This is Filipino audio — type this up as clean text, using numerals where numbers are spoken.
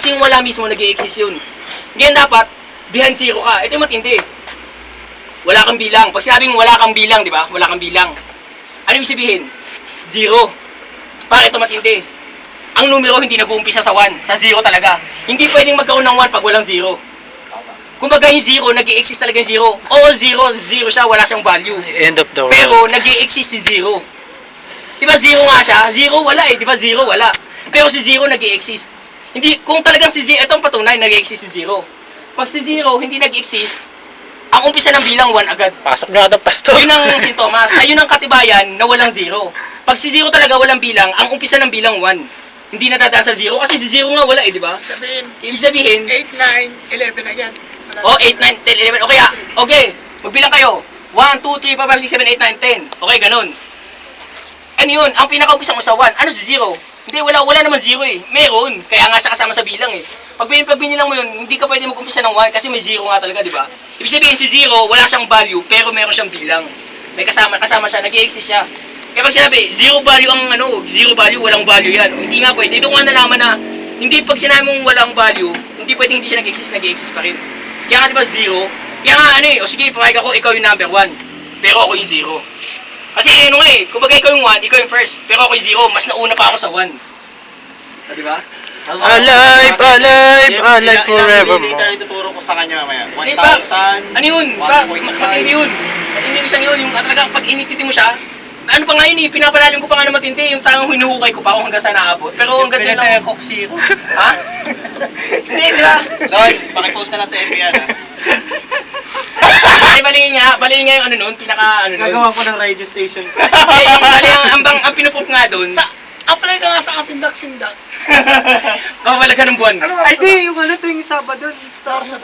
Kasi yung wala mismo nag-i-exist yun. Ngayon dapat, behind zero ka. Ito yung matindi. Wala kang bilang. Pag sinabing wala kang bilang, di ba? Wala kang bilang. Ano yung sabihin? Zero. Para ito matindi. Ang numero hindi nag-uumpisa sa 1. Sa 0 talaga. Hindi pwedeng magkaroon ng 1 pag walang 0. Kumbaga yung 0, nag-i-exist talaga yung 0. All 0, 0 siya, wala siyang value. End of the world. Pero nag-i-exist si 0. Diba 0 nga siya? 0 wala eh. Diba 0 wala. Pero si 0 nag-i-exist. Hindi, kung talagang si 0, itong patunay, nag-i-exist si 0. Pag si 0 hindi nag-i-exist, ang umpisa ng bilang 1 agad. Pasok na ito, pastor. Yun ang sintomas. Ayun ang katibayan na walang 0. Pag si 0 talaga walang bilang, ang umpisa ng bilang 1. Hindi nadadaan sa 0 kasi si 0 nga wala eh, di ba? Ibig sabihin, 8, 9, 11 na yan. oh, 8, 9, 10, 11. Okay, okay. Magbilang kayo. 1, 2, 3, 4, 5, 6, 7, 8, 9, 10. Okay, ganun. Ano yun? Ang pinaka-umpisa mo sa 1. Ano si 0? Hindi, wala naman 0 eh. Meron. Kaya nga siya kasama sa bilang eh. Pag binilang mo yun, hindi ka pwede mag-umpisa ng 1 kasi may 0 nga talaga, di ba? Ibig sabihin, si 0, wala siyang value, pero meron siyang bilang. May kasama siya, nag-i-exist siya. Kaya pag sinabi, 0 value ang 0 value, walang value yan. O, hindi nga pwede. Dito ko nga nalaman na, hindi pag sinabi mong walang value, hindi pwedeng hindi siya nag-exist pa rin. Kaya nga diba 0, kaya nga o sige, papayag ako, ikaw yung number 1, pero ako yung 0. Kasi kumbaga ikaw yung 1, ikaw yung first, pero ako yung 0, mas nauna pa ako sa 1. Diba? Alive, alive, alive forevermore. Ilang milliliter ituturo ko sa kanya mamaya? Hindi pa. 1,000? Ano yun? 1.5. Matindi yun. Matindi isang yun, yung talaga pag inititi mo siya, ano pa nga yun pinapalalim ko pa nga na matindi, yung tangang hinuhukay ko pa kung hanggang saan naabot. Pero hanggang doon lang. Coke Zero. Ha? Hindi, diba? Son, pakipost na lang sa FB yan ha. Ay, balingin nga yung nun, pinaka nun. Gagawa ko ng radio station. Ay, ang pinupop nga doon. Apply ka nga sa kasindak-sindak. Kapapala ka ng buwan. Ay, di, yung tuwing Sabado. Para sa